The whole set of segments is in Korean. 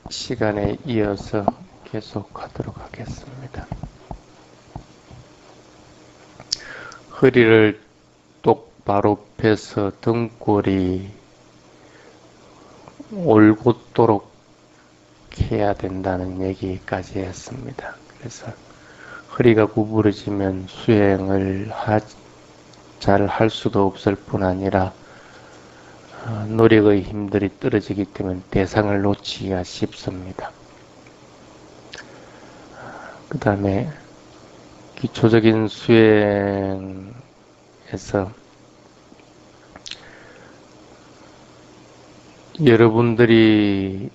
시간에 이어서 계속하도록 하겠습니다. 허리를 똑바로 펴서 등골이 올곧도록 해야 된다는 얘기까지 했습니다. 그래서 허리가 구부러지면 수행을 잘 할 수도 없을 뿐 아니라 노력의 힘들이 떨어지기 때문에 대상을 놓치기가 쉽습니다. 그 다음에 기초적인 수행에서 여러분들이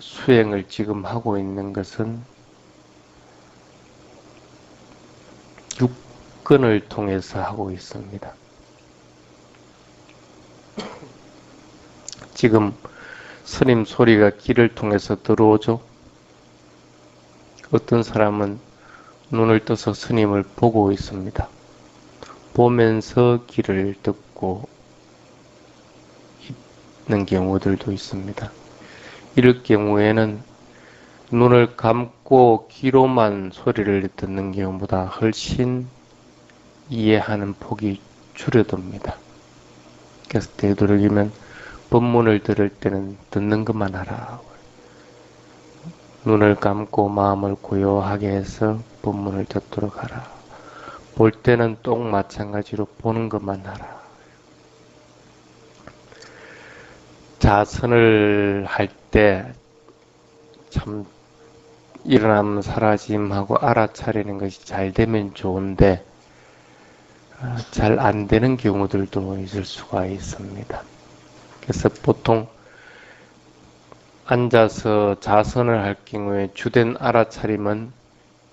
수행을 지금 하고 있는 것은 육근을 통해서 하고 있습니다. 지금 스님 소리가 귀를 통해서 들어오죠? 어떤 사람은 눈을 떠서 스님을 보고 있습니다. 보면서 귀를 듣고 있는 경우들도 있습니다. 이럴 경우에는 눈을 감고 귀로만 소리를 듣는 경우보다 훨씬 이해하는 폭이 줄어듭니다. 그래서 되도록이면 법문을 들을 때는 듣는 것만 하라. 눈을 감고 마음을 고요하게 해서 법문을 듣도록 하라. 볼 때는 똑 마찬가지로 보는 것만 하라. 자선을 할 때 참 일어남 사라짐하고 알아차리는 것이 잘 되면 좋은데 잘 안 되는 경우들도 있을 수가 있습니다. 그래서 보통 앉아서 자선을 할 경우에 주된 알아차림은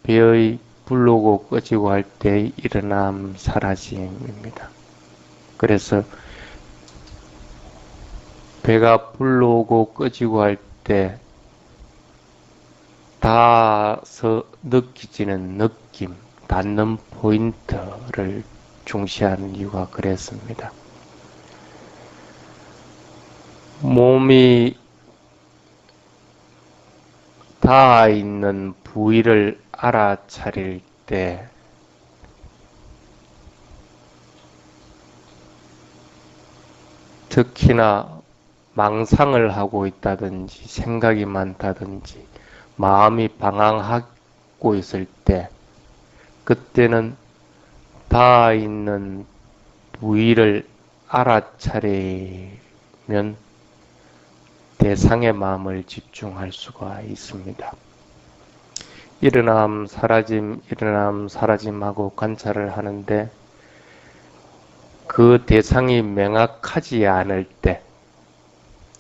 배의 불르고 꺼지고 할 때의 일어남 사라짐입니다. 그래서 배가 불러오고 꺼지고 할 때 닿아서 느끼지는 느낌, 닿는 포인트를 중시하는 이유가 그랬습니다. 몸이 닿아 있는 부위를 알아차릴 때 특히나 망상을 하고 있다든지 생각이 많다든지 마음이 방황하고 있을 때 그때는 닿아 있는 부위를 알아차리면 대상의 마음을 집중할 수가 있습니다. 일어남 사라짐하고 관찰을 하는데 그 대상이 명확하지 않을 때,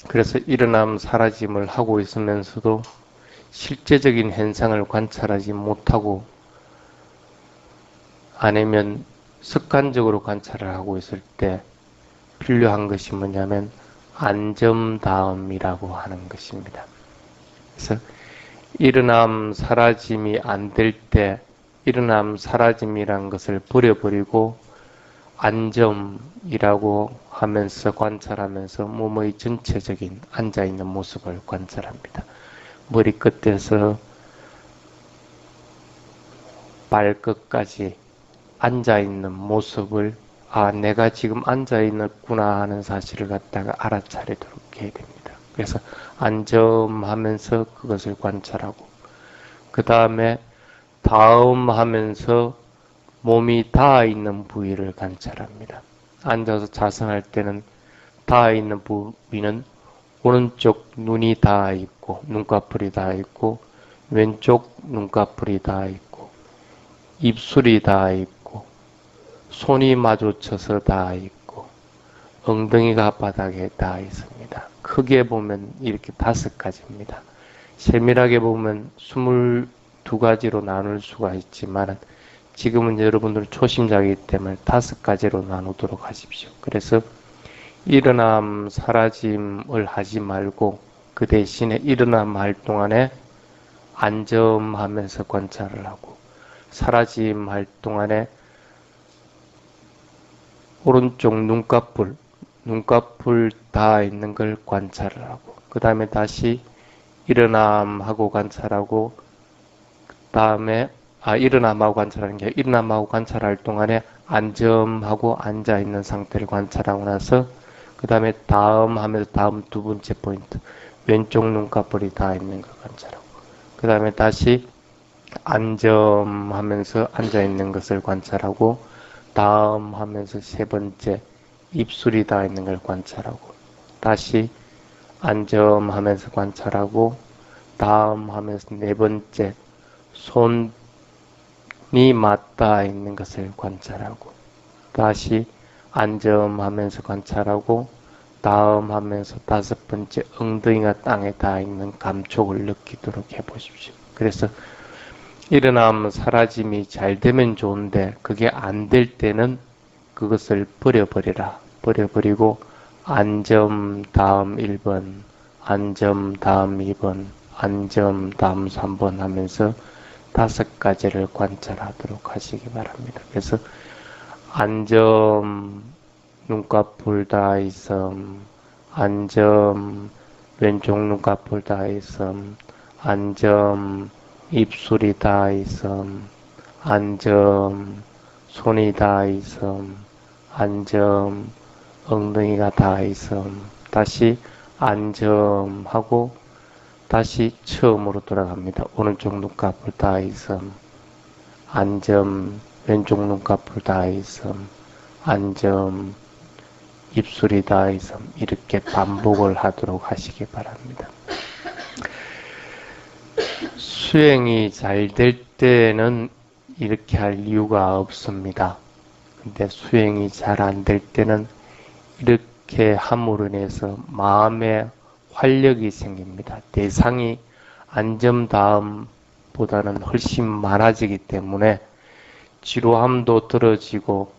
그래서 일어남 사라짐을 하고 있으면서도 실제적인 현상을 관찰하지 못하고 아니면 습관적으로 관찰을 하고 있을 때 필요한 것이 뭐냐면 안점다음이라고 하는 것입니다. 그래서 일어남 사라짐이 안 될 때 일어남 사라짐이란 것을 버려버리고 안점이라고 하면서 관찰하면서 몸의 전체적인 앉아있는 모습을 관찰합니다. 머리끝에서 발끝까지 앉아있는 모습을 내가 지금 앉아있구나 하는 사실을 갖다가 알아차리도록 해야 됩니다. 그래서 안점하면서 그것을 관찰하고 그 다음에 다음 하면서 몸이 닿아 있는 부위를 관찰합니다. 앉아서 자성할 때는 닿아 있는 부위는 오른쪽 눈이 닿아 있고 눈꺼풀이 닿아 있고 왼쪽 눈꺼풀이 닿아 있고 입술이 닿아 있고 손이 마주쳐서 닿아 있고 엉덩이가 바닥에 닿아 있습니다. 크게 보면 이렇게 5가지입니다. 세밀하게 보면 22가지로 나눌 수가 있지만 지금은 여러분들 초심자이기 때문에 5가지로 나누도록 하십시오. 그래서 일어남 사라짐을 하지 말고 그 대신에 일어남 할 동안에 안점하면서 관찰을 하고 사라짐 할 동안에 오른쪽 눈꺼풀 닿아 있는 걸 관찰을 하고 그 다음에 다시 일어남하고 관찰하고, 다음에 일어남하고 관찰하는 게 일어남하고 관찰할 동안에 안점하고 앉아 있는 상태를 관찰하고 나서 그 다음에 다음 하면서 다음 두 번째 포인트 왼쪽 눈꺼풀이 닿아 있는 걸 관찰하고 그 다음에 다시 안점하면서 앉아 있는 것을 관찰하고 다음 하면서 세 번째 입술이 닿아 있는 걸 관찰하고 다시 안점하면서 관찰하고 다음 하면서 네 번째 손이 맞닿아 있는 것을 관찰하고 다시 안점하면서 관찰하고 다음 하면서 다섯 번째 엉덩이가 땅에 닿아 있는 감촉을 느끼도록 해보십시오. 그래서 일어남 사라짐이 잘 되면 좋은데 그게 안 될 때는 그것을 버려버리라. 버려버리고 안점 다음 1번, 안점 다음 2번, 안점 다음 3번 하면서 5가지를 관찰하도록 하시기 바랍니다. 그래서 안점 눈꺼풀 닿아 있음, 안점 왼쪽 눈꺼풀 닿아 있음, 안점 입술이 닿아 있음, 안점 손이 닿아 있음, 안점 엉덩이가 닿아 있음, 다시 안점하고 다시 처음으로 돌아갑니다. 오른쪽 눈꺼풀 닿아 있음, 안점 왼쪽 눈꺼풀 닿아 있음, 안점 입술이 닿아 있음 이렇게 반복을 하도록 하시기 바랍니다. 수행이 잘 될 때는 이렇게 할 이유가 없습니다. 근데 수행이 잘 안 될 때는 이렇게 함으로 인해서 마음에 활력이 생깁니다. 대상이 안점 다음보다는 훨씬 많아지기 때문에 지루함도 떨어지고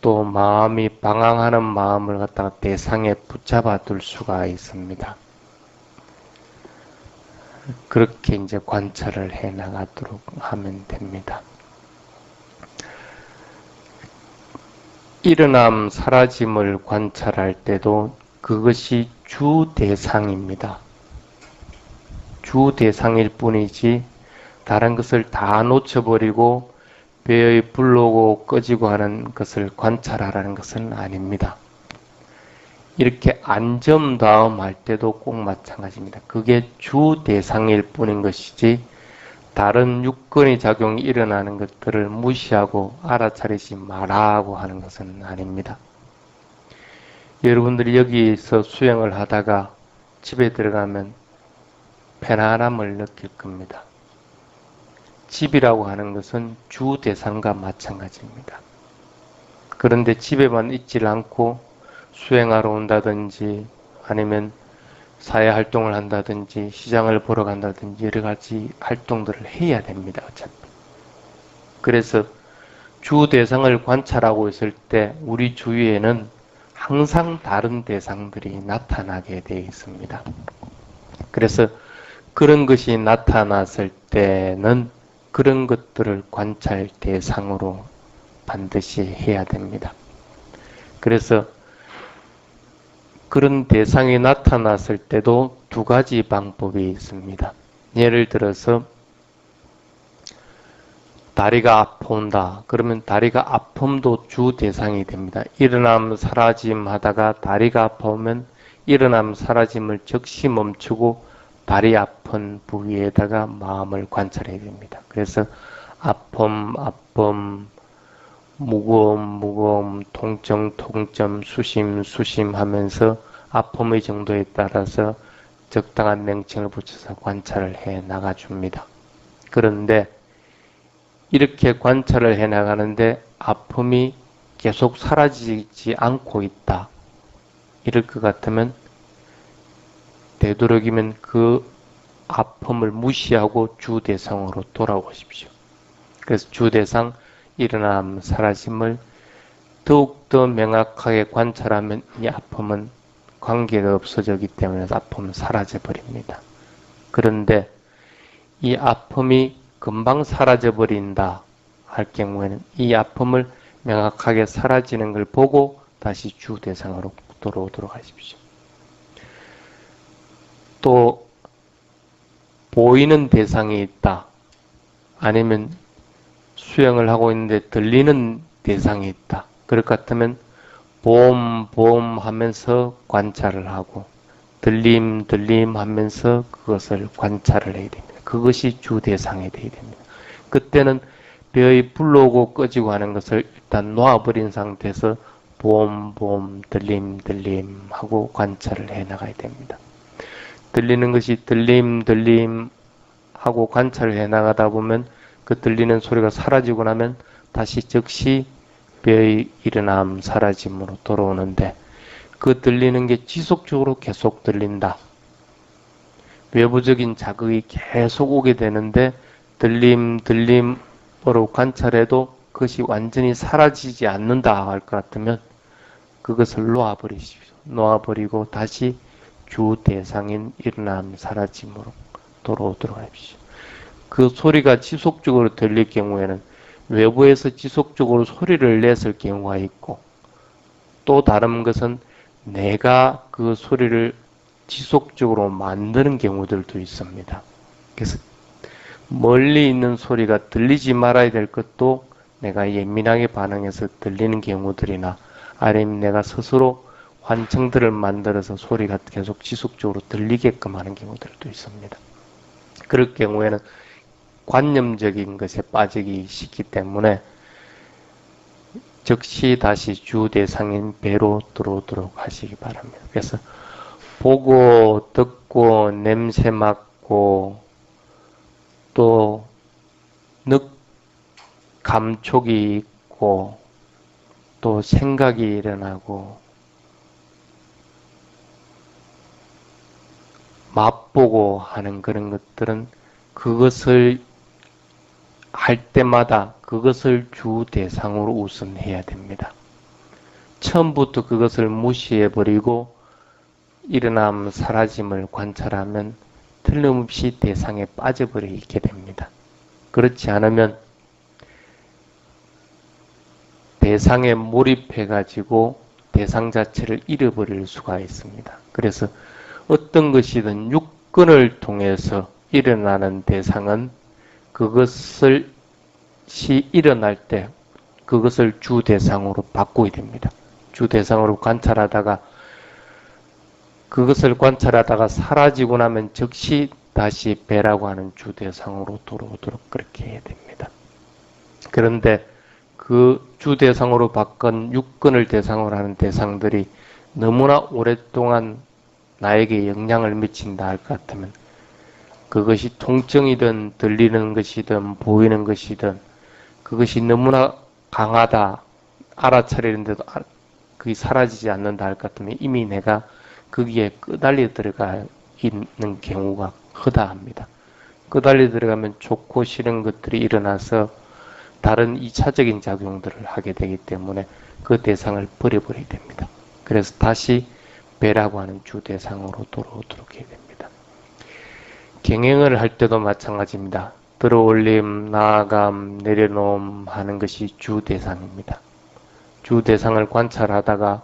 또 마음이 방황하는 마음을 갖다가 대상에 붙잡아 둘 수가 있습니다. 그렇게 이제 관찰을 해 나가도록 하면 됩니다. 일어남 사라짐을 관찰할 때도 그것이 주 대상입니다. 주 대상일 뿐이지 다른 것을 다 놓쳐버리고 배의 불러오고 꺼지고 하는 것을 관찰하라는 것은 아닙니다. 이렇게 안점 다음 할 때도 꼭 마찬가지입니다. 그게 주 대상일 뿐인 것이지 다른 육근의 작용이 일어나는 것들을 무시하고 알아차리지 말라고 하는 것은 아닙니다. 여러분들이 여기서 수행을 하다가 집에 들어가면 편안함을 느낄 겁니다. 집이라고 하는 것은 주 대상과 마찬가지입니다. 그런데 집에만 있질 않고 수행하러 온다든지 아니면 사회활동을 한다든지 시장을 보러 간다든지 여러 가지 활동들을 해야 됩니다. 어차피. 그래서 주 대상을 관찰하고 있을 때 우리 주위에는 항상 다른 대상들이 나타나게 되어 있습니다. 그래서 그런 것이 나타났을 때는 그런 것들을 관찰 대상으로 반드시 해야 됩니다. 그래서 그런 대상이 나타났을 때도 두 가지 방법이 있습니다. 예를 들어서 다리가 아파온다. 그러면 다리가 아픔도 주 대상이 됩니다. 일어남 사라짐 하다가 다리가 아파오면 일어남 사라짐을 즉시 멈추고 다리 아픈 부위에다가 마음을 관찰해야 됩니다. 그래서 아픔, 무거움, 통증, 수심 하면서 아픔의 정도에 따라서 적당한 명칭을 붙여서 관찰을 해 나가줍니다. 그런데 이렇게 관찰을 해 나가는데 아픔이 계속 사라지지 않고 있다. 이럴 것 같으면 되도록이면 그 아픔을 무시하고 주 대상으로 돌아오십시오. 그래서 주 대상 일어남 사라짐을 더욱더 명확하게 관찰하면 이 아픔은 관계가 없어지기 때문에 아픔은 사라져 버립니다. 그런데 이 아픔이 금방 사라져 버린다 할 경우에는 이 아픔을 명확하게 사라지는 걸 보고 다시 주 대상으로 돌아오도록 하십시오. 또 보이는 대상이 있다. 아니면 수행을 하고 있는데 들리는 대상이 있다. 그럴 것 같으면 보험 하면서 관찰을 하고 들림 하면서 그것을 관찰을 해야 됩니다. 그것이 주 대상이 되어야 됩니다. 그때는 배의 불러오고 꺼지고 하는 것을 일단 놓아버린 상태에서 보험 들림 하고 관찰을 해 나가야 됩니다. 들리는 것이 들림 하고 관찰을 해 나가다 보면 그 들리는 소리가 사라지고 나면 다시 즉시 배의 일어남 사라짐으로 돌아오는데, 그 들리는 게 지속적으로 계속 들린다. 외부적인 자극이 계속 오게 되는데 들림으로 관찰해도 그것이 완전히 사라지지 않는다 할 것 같으면 그것을 놓아버리십시오. 놓아버리고 다시 주 대상인 일어남 사라짐으로 돌아오도록 하십시오. 그 소리가 지속적으로 들릴 경우에는 외부에서 지속적으로 소리를 냈을 경우가 있고, 또 다른 것은 내가 그 소리를 지속적으로 만드는 경우들도 있습니다. 그래서 멀리 있는 소리가 들리지 말아야 될 것도 내가 예민하게 반응해서 들리는 경우들이나, 아니면 내가 스스로 환청들을 만들어서 소리가 계속 지속적으로 들리게끔 하는 경우들도 있습니다. 그럴 경우에는 관념적인 것에 빠지기 쉽기 때문에 즉시 다시 주 대상인 배로 들어오도록 하시기 바랍니다. 그래서 보고 듣고 냄새 맡고 또 감촉이 있고 또 생각이 일어나고 맛보고 하는 그런 것들은 그것을 할 때마다 그것을 주 대상으로 우선해야 됩니다. 처음부터 그것을 무시해버리고 일어남 사라짐을 관찰하면 틀림없이 대상에 빠져버리게 됩니다. 그렇지 않으면 대상에 몰입해가지고 대상 자체를 잃어버릴 수가 있습니다. 그래서 어떤 것이든 육근을 통해서 일어나는 대상은 그것을 일어날 때 그것을 주 대상으로 바꾸게 됩니다. 주 대상으로 관찰하다가 그것을 관찰하다가 사라지고 나면 즉시 다시 배라고 하는 주 대상으로 돌아오도록 그렇게 해야 됩니다. 그런데 그 주 대상으로 바꾼 육근을 대상으로 하는 대상들이 너무나 오랫동안 나에게 영향을 미친다 할 것 같으면 그것이 통증이든 들리는 것이든 보이는 것이든 그것이 너무나 강하다 알아차리는데도 그게 사라지지 않는다 할 것 같으면 이미 내가 거기에 끄달려 들어가 있는 경우가 크다 합니다. 끄달려 들어가면 좋고 싫은 것들이 일어나서 다른 2차적인 작용들을 하게 되기 때문에 그 대상을 버려버려야 됩니다. 그래서 다시 배라고 하는 주 대상으로 돌아오도록 해야 됩니다. 경행을 할 때도 마찬가지입니다. 들어올림, 나아감, 내려놓음 하는 것이 주 대상입니다. 주 대상을 관찰하다가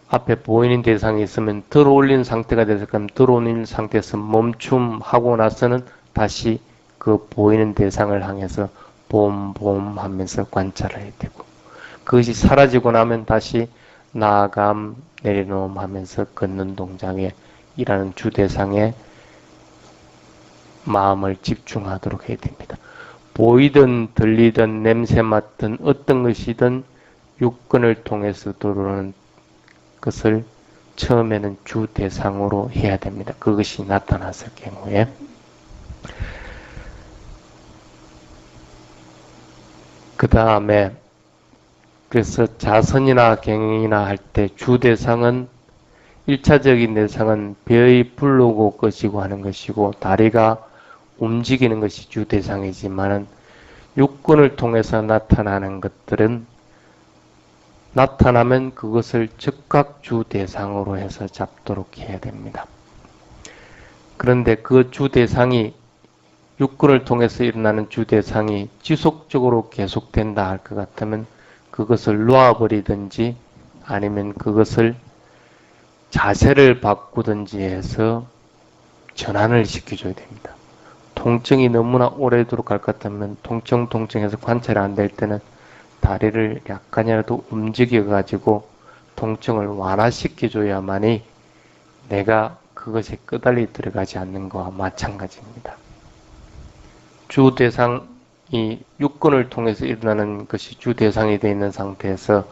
앞에 보이는 대상이 있으면 들어올린 상태가 돼서 그럼 들어올린 상태에서 멈춤하고 나서는 다시 그 보이는 대상을 향해서 봄 하면서 관찰을 해야 되고, 그것이 사라지고 나면 다시 나아감, 내려놓음 하면서 걷는 동작에 일하는 주 대상에 마음을 집중하도록 해야 됩니다. 보이든 들리든 냄새 맡든 어떤 것이든 육근을 통해서 들어오는 것을 처음에는 주 대상으로 해야 됩니다. 그것이 나타났을 경우에. 그 다음에 그래서 자선이나 경영이나 할 때 주 대상은 1차적인 대상은 배의 불르고 꺼지고 하는 것이고 다리가 움직이는 것이 주 대상이지만은 육근을 통해서 나타나는 것들은 나타나면 그것을 즉각 주 대상으로 해서 잡도록 해야 됩니다. 그런데 그 주 대상이 육근을 통해서 일어나는 주 대상이 지속적으로 계속된다 할 것 같으면 그것을 놓아버리든지 아니면 그것을 자세를 바꾸든지 해서 전환을 시켜줘야 됩니다. 통증이 너무나 오래도록 갈 것 같으면 통증해서 관찰이 안 될 때는 다리를 약간이라도 움직여가지고 통증을 완화시켜줘야만이 내가 그것에 끄달리 들어가지 않는 것과 마찬가지입니다. 주 대상이 육근을 통해서 일어나는 것이 주 대상이 되어 있는 상태에서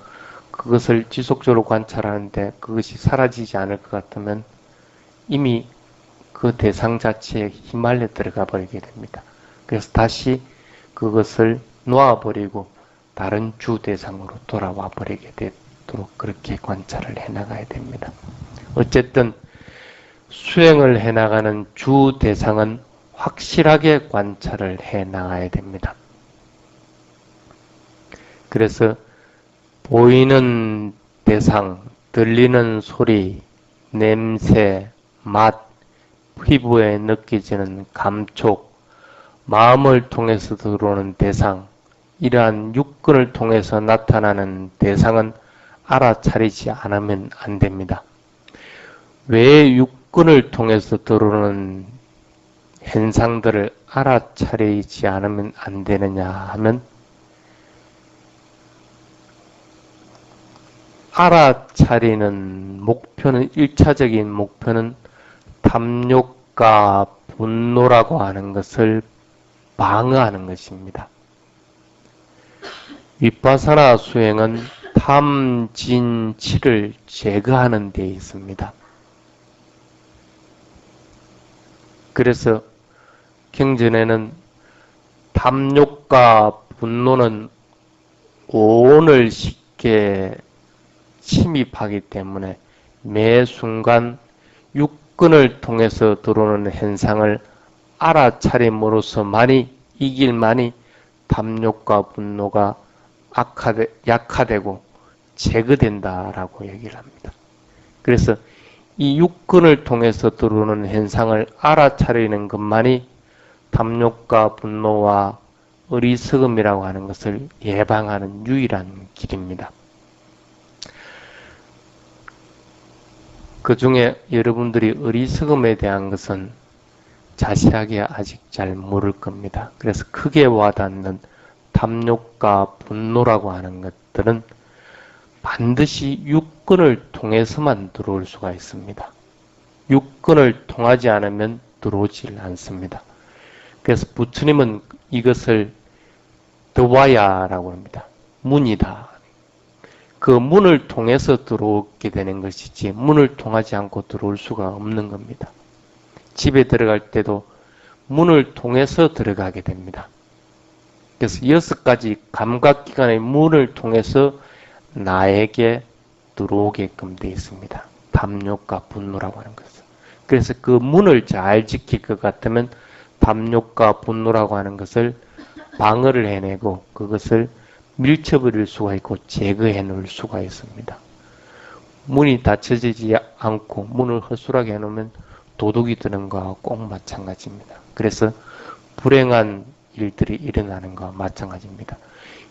그것을 지속적으로 관찰하는데 그것이 사라지지 않을 것 같으면 이미 그 대상 자체에 휘말려 들어가 버리게 됩니다. 그래서 다시 그것을 놓아버리고 다른 주 대상으로 돌아와 버리게 되도록 그렇게 관찰을 해나가야 됩니다. 어쨌든 수행을 해나가는 주 대상은 확실하게 관찰을 해나가야 됩니다. 그래서 보이는 대상, 들리는 소리, 냄새, 맛, 피부에 느껴지는 감촉, 마음을 통해서 들어오는 대상, 이러한 육근을 통해서 나타나는 대상은 알아차리지 않으면 안 됩니다. 왜 육근을 통해서 들어오는 현상들을 알아차리지 않으면 안 되느냐 하면 알아차리는 목표는 1차적인 목표는 탐욕과 분노라고 하는 것을 방어하는 것입니다. 위파사나 수행은 탐, 진, 치를 제거하는 데 있습니다. 그래서 경전에는 탐욕과 분노는 오온을 쉽게 침입하기 때문에 매 순간 육근을 통해서 들어오는 현상을 알아차림으로써만이 이길만이 탐욕과 분노가 약화되고 제거된다라고 얘기를 합니다. 그래서 이 육근을 통해서 들어오는 현상을 알아차리는 것만이 탐욕과 분노와 어리석음이라고 하는 것을 예방하는 유일한 길입니다. 그 중에 여러분들이 어리석음에 대한 것은 자세하게 아직 잘 모를 겁니다. 그래서 크게 와닿는 탐욕과 분노라고 하는 것들은 반드시 육근을 통해서만 들어올 수가 있습니다. 육근을 통하지 않으면 들어오질 않습니다. 그래서 부처님은 이것을 드와야라고 합니다. 문이다. 그 문을 통해서 들어오게 되는 것이지 문을 통하지 않고 들어올 수가 없는 겁니다. 집에 들어갈 때도 문을 통해서 들어가게 됩니다. 그래서 6가지 감각기관의 문을 통해서 나에게 들어오게끔 되어 있습니다. 탐욕과 분노라고 하는 것은. 그래서 그 문을 잘 지킬 것 같으면 탐욕과 분노라고 하는 것을 방어를 해내고 그것을 밀쳐버릴 수가 있고 제거해 놓을 수가 있습니다. 문이 닫혀지지 않고 문을 허술하게 해놓으면 도둑이 드는 거와 꼭 마찬가지입니다. 그래서 불행한 일들이 일어나는 것과 마찬가지입니다.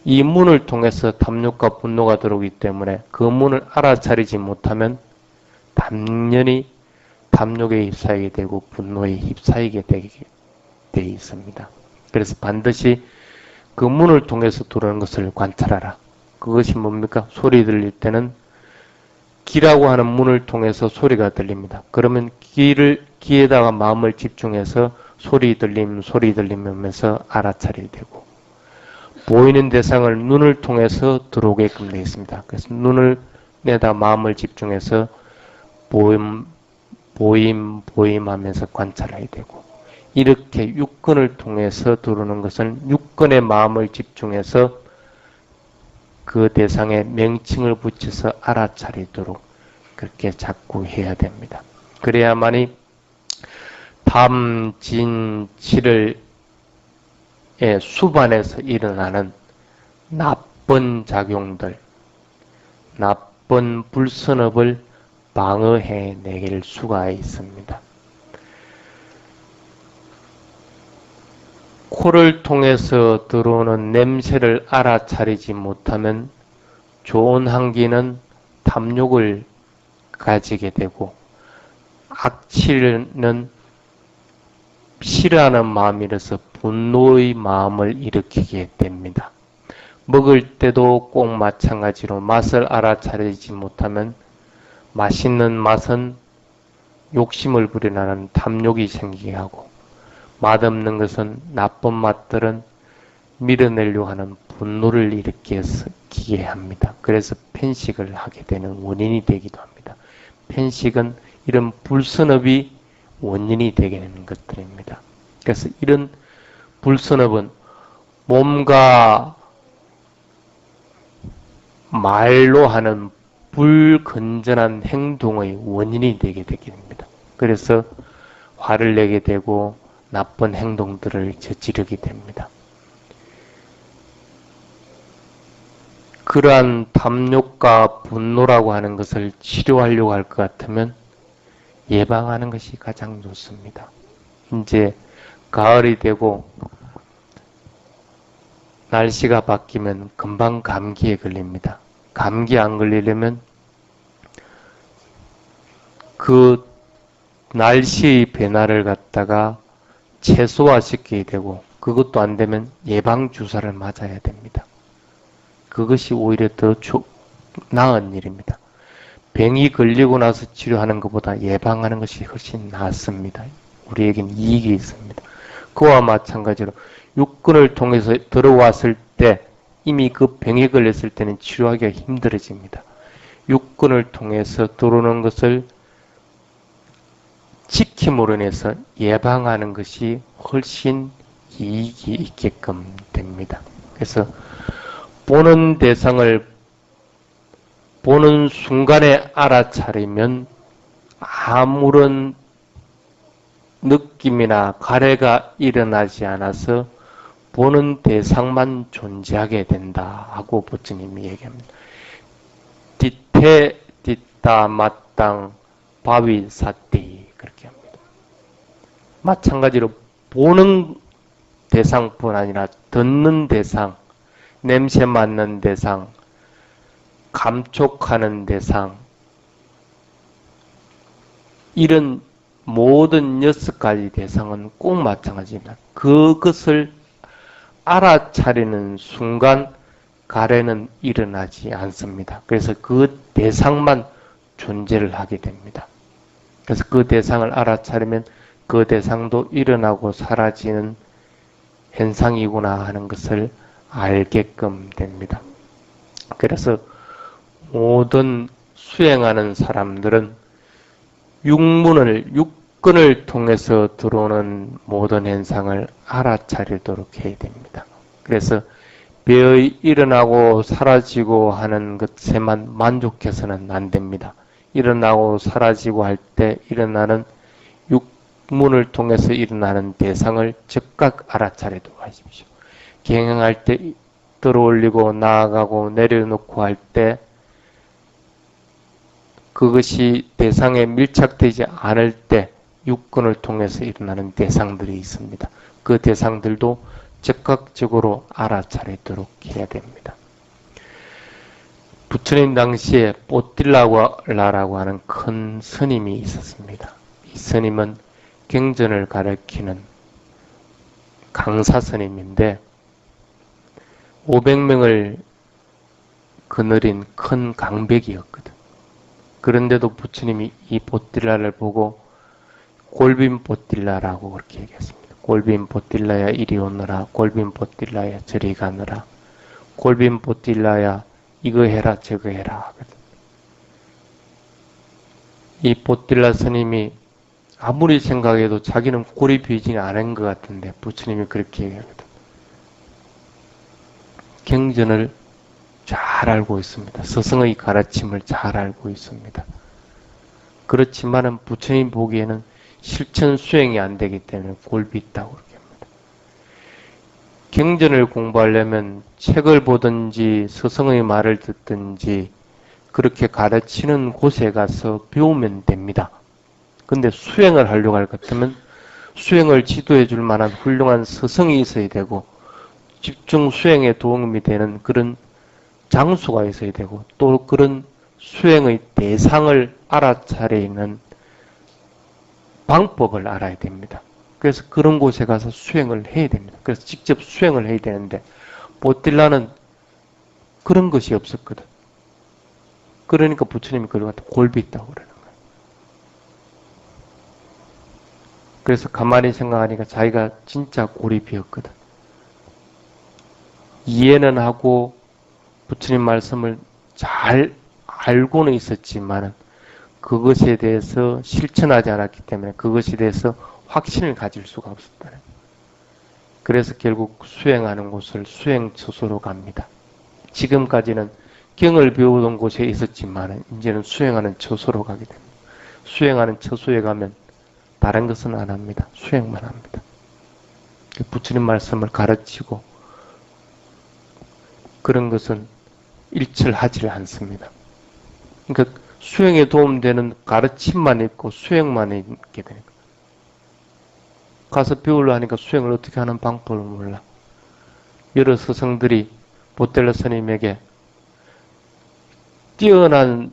이 문을 통해서 탐욕과 분노가 들어오기 때문에 그 문을 알아차리지 못하면 당연히 탐욕에 휩싸이게 되고 분노에 휩싸이게 되게 되어 있습니다. 그래서 반드시 그 문을 통해서 들어오는 것을 관찰하라. 그것이 뭡니까? 소리 들릴 때는 귀라고 하는 문을 통해서 소리가 들립니다. 그러면 귀에다가 마음을 집중해서 소리 들림 하면서 알아차리게 되고 보이는 대상을 눈을 통해서 들어오게끔 되어 있습니다. 그래서 눈을 내다 마음을 집중해서 보임 하면서 관찰해야 되고 이렇게 육근을 통해서 들어오는 것은 육근의 마음을 집중해서 그 대상에 명칭을 붙여서 알아차리도록 그렇게 자꾸 해야 됩니다. 그래야만이 탐, 진, 치를 수반에서 일어나는 나쁜 작용들, 나쁜 불선업을 방어해낼 수가 있습니다. 코를 통해서 들어오는 냄새를 알아차리지 못하면 좋은 향기는 탐욕을 가지게 되고 악취는 싫어하는 마음이라서 분노의 마음을 일으키게 됩니다. 먹을 때도 꼭 마찬가지로 맛을 알아차리지 못하면 맛있는 맛은 욕심을 부리는 탐욕이 생기게 하고, 맛없는 것은 나쁜 맛들은 밀어내려고 하는 분노를 일으키게 합니다. 그래서 편식을 하게 되는 원인이 되기도 합니다. 편식은 이런 불선업이 원인이 되게 되는 것들입니다. 그래서 이런 불선업은 몸과 말로 하는 불건전한 행동의 원인이 되게 됩니다. 그래서 화를 내게 되고 나쁜 행동들을 저지르게 됩니다. 그러한 탐욕과 분노라고 하는 것을 치료하려고 할 것 같으면 예방하는 것이 가장 좋습니다. 이제 가을이 되고 날씨가 바뀌면 금방 감기에 걸립니다. 감기 안 걸리려면 그 날씨의 변화를 갖다가 최소화시켜야 되고, 그것도 안 되면 예방주사를 맞아야 됩니다. 그것이 오히려 더 나은 일입니다. 병이 걸리고 나서 치료하는 것보다 예방하는 것이 훨씬 낫습니다. 우리에겐 이익이 있습니다. 그와 마찬가지로 육군을 통해서 들어왔을 때 이미 그 병에 걸렸을 때는 치료하기가 힘들어집니다. 육군을 통해서 들어오는 것을 지킴으로 인해서 예방하는 것이 훨씬 이익이 있게끔 됩니다. 그래서 보는 대상을 보는 순간에 알아차리면 아무런 느낌이나 가래가 일어나지 않아서 보는 대상만 존재하게 된다 하고 부처님이 얘기합니다. 디테 디따 마땅 바위 사띠 그렇게 합니다. 마찬가지로 보는 대상뿐 아니라 듣는 대상, 냄새 맡는 대상, 감촉하는 대상, 이런 모든 6가지 대상은 꼭 마찬가지입니다. 그것을 알아차리는 순간 가래는 일어나지 않습니다. 그래서 그 대상만 존재를 하게 됩니다. 그래서 그 대상을 알아차리면 그 대상도 일어나고 사라지는 현상이구나 하는 것을 알게끔 됩니다. 그래서 모든 수행하는 사람들은 육근을 통해서 들어오는 모든 현상을 알아차리도록 해야 됩니다. 그래서 배의 일어나고 사라지고 하는 것에만 만족해서는 안 됩니다. 일어나고 사라지고 할 때 일어나는 육문을 통해서 일어나는 대상을 즉각 알아차리도록 하십시오. 경영할 때 들어올리고 나아가고 내려놓고 할 때 그것이 대상에 밀착되지 않을 때 육근을 통해서 일어나는 대상들이 있습니다. 그 대상들도 즉각적으로 알아차리도록 해야 됩니다. 부처님 당시에 뽀틸라라고 하는 큰 스님이 있었습니다. 이 스님은 경전을 가르치는 강사 스님인데 500명을 거느린 큰 강백이었거든. 그런데도 부처님이 이 뽀틸라를 보고 골빈 뽀틸라라고 그렇게 얘기했습니다. 골빈 뽀틸라야 이리 오너라. 골빈 뽀틸라야 저리 가너라. 골빈 뽀틸라야 이거 해라 저거 해라. 이 뽀틸라 스님이 아무리 생각해도 자기는 꼴이 비지는 않은 것 같은데 부처님이 그렇게 얘기하거든. 경전을 잘 알고 있습니다. 스승의 가르침을 잘 알고 있습니다. 그렇지만은 부처님 보기에는 실천 수행이 안 되기 때문에 꼴비 있다고 그렇게 합니다. 경전을 공부하려면 책을 보든지 스승의 말을 듣든지 그렇게 가르치는 곳에 가서 배우면 됩니다. 근데 수행을 하려고 할 것 같으면 수행을 지도해 줄 만한 훌륭한 스승이 있어야 되고 집중 수행에 도움이 되는 그런 장소가 있어야 되고 또 그런 수행의 대상을 알아차리는 방법을 알아야 됩니다. 그래서 그런 곳에 가서 수행을 해야 됩니다. 그래서 직접 수행을 해야 되는데 보틸라는 그런 것이 없었거든. 그러니까 부처님이 그걸 갖다 골비 있다고 그러는 거예요. 그래서 가만히 생각하니까 자기가 진짜 골이 비었거든. 이해는 하고 부처님 말씀을 잘 알고는 있었지만 그것에 대해서 실천하지 않았기 때문에 그것에 대해서 확신을 가질 수가 없었다는 거예요. 그래서 결국 수행하는 곳을 수행처소로 갑니다. 지금까지는 경을 배우던 곳에 있었지만 이제는 수행하는 처소로 가게 됩니다. 수행하는 처소에 가면 다른 것은 안 합니다. 수행만 합니다. 부처님 말씀을 가르치고 그런 것은 일철하지 않습니다. 그러니까 수행에 도움되는 가르침만 있고 수행만 있게 되니까 가서 배우려 하니까 수행을 어떻게 하는 방법을 몰라. 여러 스승들이 보텔라 스님에게 뛰어난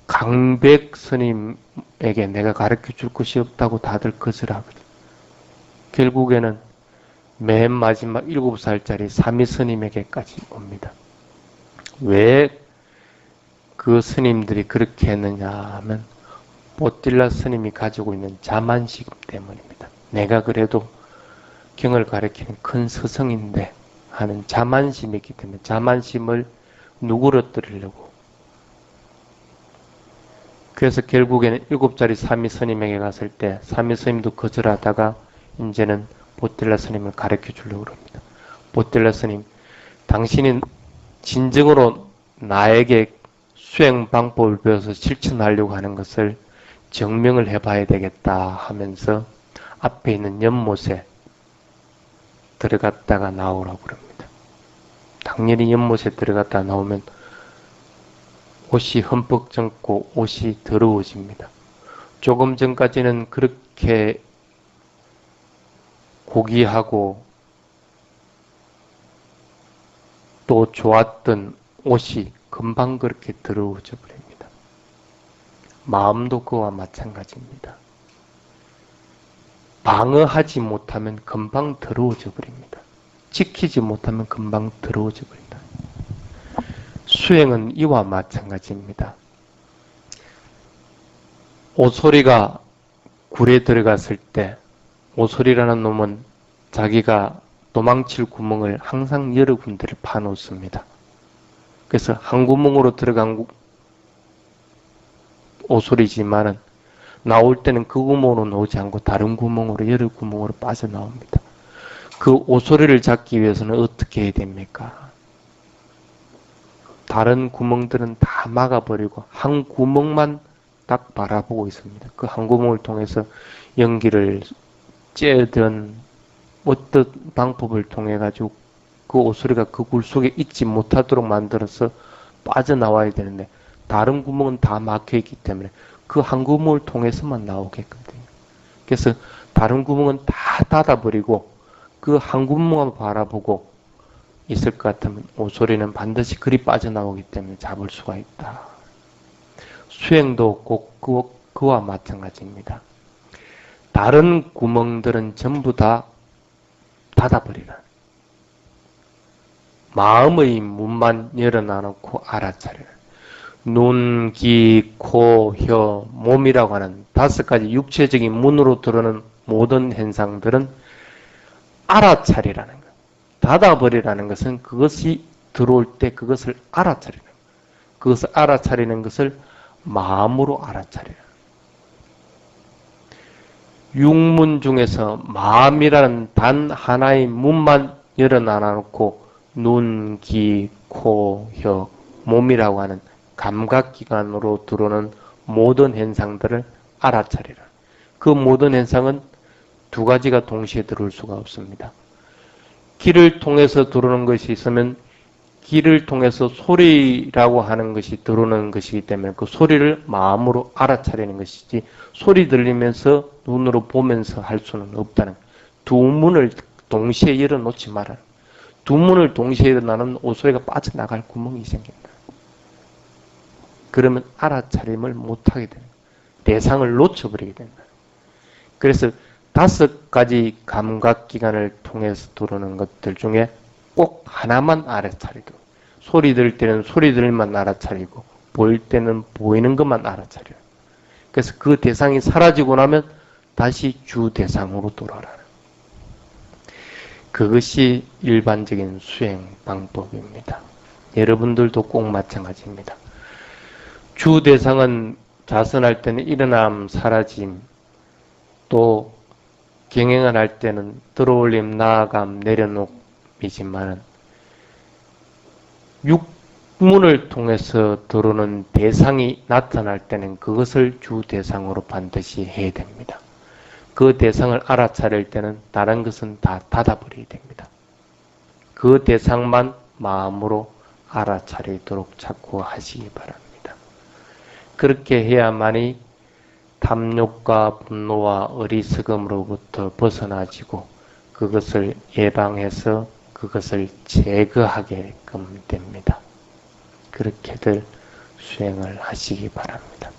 강백 스님에게 내가 가르쳐 줄 것이 없다고 다들 거절하거든. 결국에는 맨 마지막 7살짜리 사미 스님에게까지 옵니다. 왜 그 스님들이 그렇게 했느냐 하면 보틸라 스님이 가지고 있는 자만심 때문입니다. 내가 그래도 경을 가르치는 큰 스승인데 하는 자만심이 있기 때문에 자만심을 누그러뜨리려고 그래서 결국에는 7살짜리 사미 스님에게 갔을 때 사미 스님도 거절하다가 이제는 보틸라 스님을 가르쳐 주려고 합니다. 보틸라 스님, 당신이 진정으로 나에게 수행 방법을 배워서 실천하려고 하는 것을 증명을 해봐야 되겠다 하면서 앞에 있는 연못에 들어갔다가 나오라고 그럽니다. 당연히 연못에 들어갔다 나오면 옷이 흠뻑 젖고 옷이 더러워집니다. 조금 전까지는 그렇게 고귀하고 또 좋았던 옷이 금방 그렇게 더러워져 버립니다. 마음도 그와 마찬가지입니다. 방어하지 못하면 금방 더러워져 버립니다. 지키지 못하면 금방 더러워져 버린다. 수행은 이와 마찬가지입니다. 오소리가 굴에 들어갔을 때 오소리라는 놈은 자기가 도망칠 구멍을 항상 여러 군데를 파놓습니다. 그래서 한 구멍으로 들어간 오소리지만은 나올 때는 그 구멍으로 나오지 않고 다른 구멍으로 여러 구멍으로 빠져나옵니다. 그 오소리를 잡기 위해서는 어떻게 해야 됩니까? 다른 구멍들은 다 막아버리고 한 구멍만 딱 바라보고 있습니다. 그 한 구멍을 통해서 연기를 쬐든 어떤 방법을 통해 가지고 그 오소리가 그 굴 속에 있지 못하도록 만들어서 빠져나와야 되는데 다른 구멍은 다 막혀있기 때문에 그 한 구멍을 통해서만 나오겠거든요. 그래서 다른 구멍은 다 닫아버리고 그 한 구멍만 바라보고 있을 것 같으면 오소리는 반드시 그리 빠져나오기 때문에 잡을 수가 있다. 수행도 꼭 그와 마찬가지입니다. 다른 구멍들은 전부 다 닫아버리라. 마음의 문만 열어놔놓고 알아차리라. 눈, 귀, 코, 혀, 몸이라고 하는 5가지 육체적인 문으로 들어오는 모든 현상들은 알아차리라는 것. 닫아버리라는 것은 그것이 들어올 때 그것을 알아차리는 것. 그것을 알아차리는 것을 마음으로 알아차리라. 육문 중에서 마음이라는 단 하나의 문만 열어놔놓고 눈, 귀, 코, 혀, 몸이라고 하는 감각기관으로 들어오는 모든 현상들을 알아차리라. 그 모든 현상은 2가지가 동시에 들어올 수가 없습니다. 귀를 통해서 들어오는 것이 있으면 귀를 통해서 소리라고 하는 것이 들어오는 것이기 때문에 그 소리를 마음으로 알아차리는 것이지 소리 들리면서 눈으로 보면서 할 수는 없다는 거예요. 2문을 동시에 열어놓지 말아라. 2문을 동시에 열어놔는 오소리가 빠져나갈 구멍이 생긴다. 그러면 알아차림을 못하게 된다. 대상을 놓쳐버리게 된다. 그래서 5가지 감각기관을 통해서 들어오는 것들 중에 꼭 하나만 알아차리고, 소리 들을 때는 소리 들만 알아차리고, 보일 때는 보이는 것만 알아차려요. 그래서 그 대상이 사라지고 나면 다시 주 대상으로 돌아가는. 그것이 일반적인 수행 방법입니다. 여러분들도 꼭 마찬가지입니다. 주 대상은 자선할 때는 일어남, 사라짐, 또 경행을 할 때는 들어올림, 나아감, 내려놓음이지만 육문을 통해서 들어오는 대상이 나타날 때는 그것을 주 대상으로 반드시 해야 됩니다. 그 대상을 알아차릴 때는 다른 것은 다 닫아버려야 됩니다. 그 대상만 마음으로 알아차리도록 자꾸 하시기 바랍니다. 그렇게 해야만이 탐욕과 분노와 어리석음으로부터 벗어나지고 그것을 예방해서 그것을 제거하게끔 됩니다. 그렇게들 수행을 하시기 바랍니다.